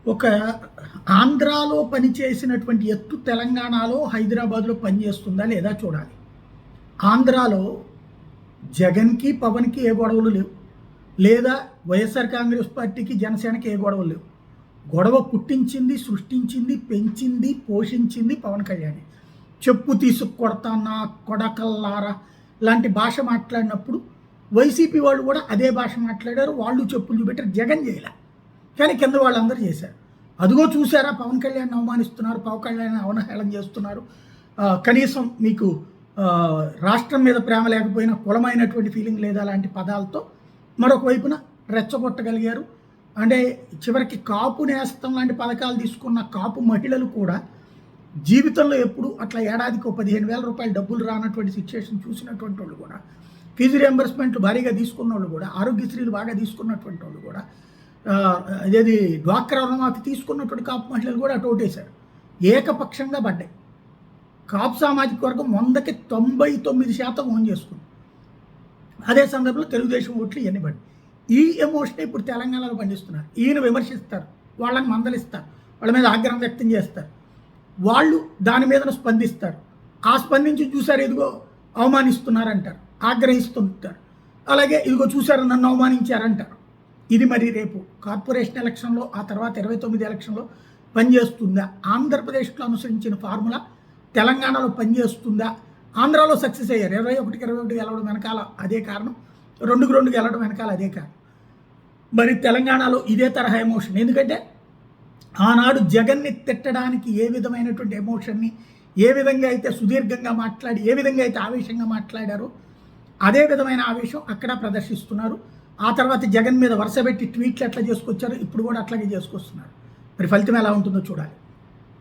ఒక ఆంధ్రాలో పనిచేసినటువంటి ఎత్తు తెలంగాణలో, హైదరాబాద్‌లో పనిచేస్తుందా లేదా చూడాలి. ఆంధ్రాలో జగన్‌కి, పవన్‌కి ఏ గొడవలు లేవు. లేదా వైఎస్ఆర్ కాంగ్రెస్ పార్టీకి, జనసేనకి ఏ గొడవలు లేవు. గొడవ పుట్టించింది, సృష్టించింది, పెంచింది, పోషించింది పవన్ కళ్యాణే. చెప్పు తీసుకు కొడతా నా కొడకల్లారా లాంటి భాష మాట్లాడినప్పుడు వైసీపీ వాళ్ళు కూడా అదే భాష మాట్లాడారు. వాళ్ళు చెప్పులు చూపెట్టారు. జగన్ చేయలే. కానీ కింద వాళ్ళందరూ చేశారు. అదిగో చూసారా పవన్ కళ్యాణ్ అవమానిస్తున్నారు, పవన్ కళ్యాణ్ అవహేళన చేస్తున్నారు. కనీసం మీకు రాష్ట్రం మీద ప్రేమ లేకపోయినా కులమైనటువంటి ఫీలింగ్ లేదా లాంటి పదాలతో మరొక వైపున రెచ్చగొట్టగలిగారు. అంటే చివరికి కాపు నేస్తం లాంటి పథకాలు తీసుకున్న కాపు మహిళలు కూడా జీవితంలో ఎప్పుడు అట్లా ఏడాదికి 15,000 రూపాయలు డబ్బులు రానటువంటి సిచ్యువేషన్ చూసినటువంటి వాళ్ళు కూడా, ఫీజు రియంబర్స్మెంట్లు భారీగా తీసుకున్న వాళ్ళు కూడా, ఆరోగ్యశ్రీలు బాగా తీసుకున్నటువంటి వాళ్ళు కూడా, అదేది డ్వాక్రా రుణమాఫీ తీసుకున్నటువంటి కాపు మహిళలు కూడా అటు ఓటేశారు. ఏకపక్షంగా పడ్డాయి. కాపు సామాజిక వర్గం 100కి 99% ఓన్ చేసుకుంది. అదే సందర్భంలో తెలుగుదేశం ఓట్లు ఇవన్నీ పడ్డాయి. ఈ ఎమోషన్ ఇప్పుడు తెలంగాణలో పండిస్తున్నారు. ఈయన విమర్శిస్తారు, వాళ్ళని మందలిస్తారు, వాళ్ళ మీద ఆగ్రహం వ్యక్తం చేస్తారు. వాళ్ళు దాని మీద స్పందిస్తారు. ఆ స్పందించి చూసారు ఇదిగో అవమానిస్తున్నారంటారు, ఆగ్రహిస్తుంటారు. అలాగే ఇదిగో చూసారు నన్ను అవమానించారంటారు. ఇది మరి రేపు కార్పొరేషన్ ఎలక్షన్లో, ఆ తర్వాత 29 ఎలక్షన్లో పనిచేస్తుందా? ఆంధ్రప్రదేశ్లో అనుసరించిన ఫార్ములా తెలంగాణలో పనిచేస్తుందా? ఆంధ్రాలో సక్సెస్ అయ్యారు. 21కి 21 గెలవడం వెనకాల అదే కారణం, 2కి 2 గెలవడం వెనకాల అదే కారణం. మరి తెలంగాణలో ఇదే తరహా ఎమోషన్. ఎందుకంటే ఆనాడు జగన్ని తిట్టడానికి ఏ విధమైనటువంటి ఎమోషన్ని, ఏ విధంగా అయితే సుదీర్ఘంగా మాట్లాడి, ఏ విధంగా అయితే ఆవేశంగా మాట్లాడారో అదే విధమైన ఆవేశం అక్కడ ప్రదర్శిస్తున్నారు. ఆ తర్వాత జగన్ మీద వరుసపెట్టి ట్వీట్లు ఎట్లా చేసుకొచ్చారో ఇప్పుడు కూడా అట్లాగే చేసుకొస్తున్నారు. మరి ఫలితం ఎలా ఉంటుందో చూడాలి.